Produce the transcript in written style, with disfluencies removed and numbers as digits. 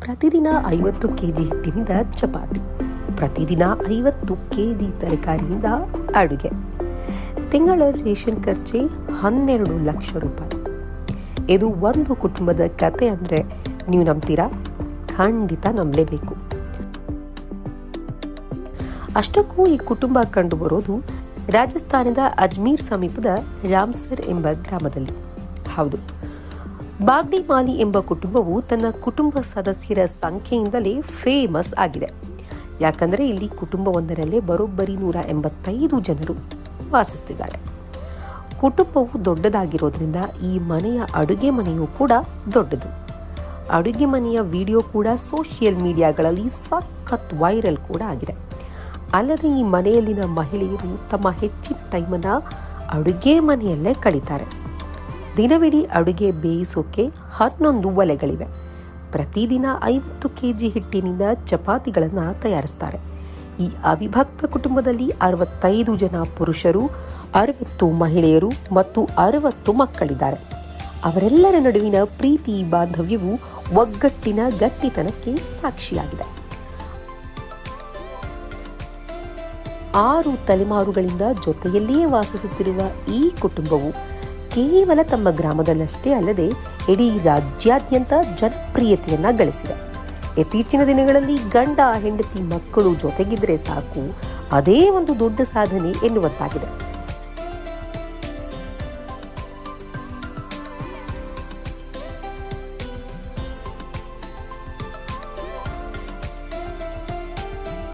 ಪ್ರತಿದಿನ 50 ಕೆಜಿ ಹಿಟ್ಟಿನಿಂದ ಚಪಾತಿ, ಪ್ರತಿದಿನ 50 ಕೆಜಿ ತರಕಾರಿಯಿಂದ ಅಡುಗೆ, ತಿಂಗಳ ರೇಷನ್ ಖರ್ಚೆ 12 ಲಕ್ಷ ರೂಪಾಯಿ. ಇದು ಒಂದು ಕುಟುಂಬದ ಕತೆ ಅಂದರೆ ನೀವು ನಂಬ್ತೀರಾ? ಖಂಡಿತ ನಂಬಲೇಬೇಕು. ಅಷ್ಟಕ್ಕೂ ಈ ಕುಟುಂಬ ಕಂಡುಬರೋದು ರಾಜಸ್ಥಾನದ ಅಜ್ಮೀರ್ ಸಮೀಪದ ರಾಮ್ಸರ್ ಎಂಬ ಗ್ರಾಮದಲ್ಲಿ. ಹೌದು, ಬಾಗ್ಡಿ ಮಾಲಿ ಎಂಬ ಕುಟುಂಬವು ತನ್ನ ಕುಟುಂಬ ಸದಸ್ಯರ ಸಂಖ್ಯೆಯಿಂದಲೇ ಫೇಮಸ್ ಆಗಿದೆ. ಯಾಕಂದರೆ ಇಲ್ಲಿ ಕುಟುಂಬವೊಂದರಲ್ಲೇ ಬರೋಬ್ಬರಿ 185 ಜನರು ವಾಸಿಸ್ತಿದ್ದಾರೆ. ಕುಟುಂಬವು ದೊಡ್ಡದಾಗಿರೋದ್ರಿಂದ ಈ ಮನೆಯ ಅಡುಗೆ ಮನೆಯೂ ಕೂಡ ದೊಡ್ಡದು. ಅಡುಗೆ ಮನೆಯ ವಿಡಿಯೋ ಕೂಡ ಸೋಷಿಯಲ್ ಮೀಡಿಯಾಗಳಲ್ಲಿ ಸಖತ್ ವೈರಲ್ ಕೂಡ ಆಗಿದೆ. ಅಲ್ಲದೆ ಈ ಮನೆಯಲ್ಲಿನ ಮಹಿಳೆಯರು ತಮ್ಮ ಹೆಚ್ಚಿನ ಟೈಮನ್ನು ಅಡುಗೆ ಮನೆಯಲ್ಲೇ ಕಳೀತಾರೆ. ದಿನವಿಡೀ ಅಡುಗೆ ಬೇಯಿಸೋಕೆ 11 ಒಲೆಗಳಿವೆ. ಪ್ರತಿದಿನ 50 ಕೆಜಿ ಹಿಟ್ಟಿನಿಂದ ಚಪಾತಿಗಳನ್ನು ತಯಾರಿಸ್ತಾರೆ. ಈ ಅವಿಭಕ್ತ ಕುಟುಂಬದಲ್ಲಿ 65 ಜನ ಪುರುಷರು, 60 ಮಹಿಳೆಯರು ಮತ್ತು 60 ಮಕ್ಕಳಿದ್ದಾರೆ. ಅವರೆಲ್ಲರ ನಡುವಿನ ಪ್ರೀತಿ ಬಾಂಧವ್ಯವು ಒಗ್ಗಟ್ಟಿನ ಗಟ್ಟಿತನಕ್ಕೆ ಸಾಕ್ಷಿಯಾಗಿದೆ. 6 ತಲೆಮಾರುಗಳಿಂದ ಜೊತೆಯಲ್ಲಿಯೇ ವಾಸಿಸುತ್ತಿರುವ ಈ ಕುಟುಂಬವು ಕೇವಲ ತಮ್ಮ ಗ್ರಾಮದಲ್ಲಷ್ಟೇ ಅಲ್ಲದೆ ಇಡೀ ರಾಜ್ಯಾದ್ಯಂತ ಜನಪ್ರಿಯತೆಯನ್ನ ಗಳಿಸಿದೆ. ಇತ್ತೀಚಿನ ದಿನಗಳಲ್ಲಿ ಗಂಡ ಹೆಂಡತಿ ಮಕ್ಕಳು ಜೊತೆಗಿದ್ರೆ ಸಾಕು, ಅದೇ ಒಂದು ದೊಡ್ಡ ಸಾಧನೆ ಎನ್ನುವಂತಾಗಿದೆ.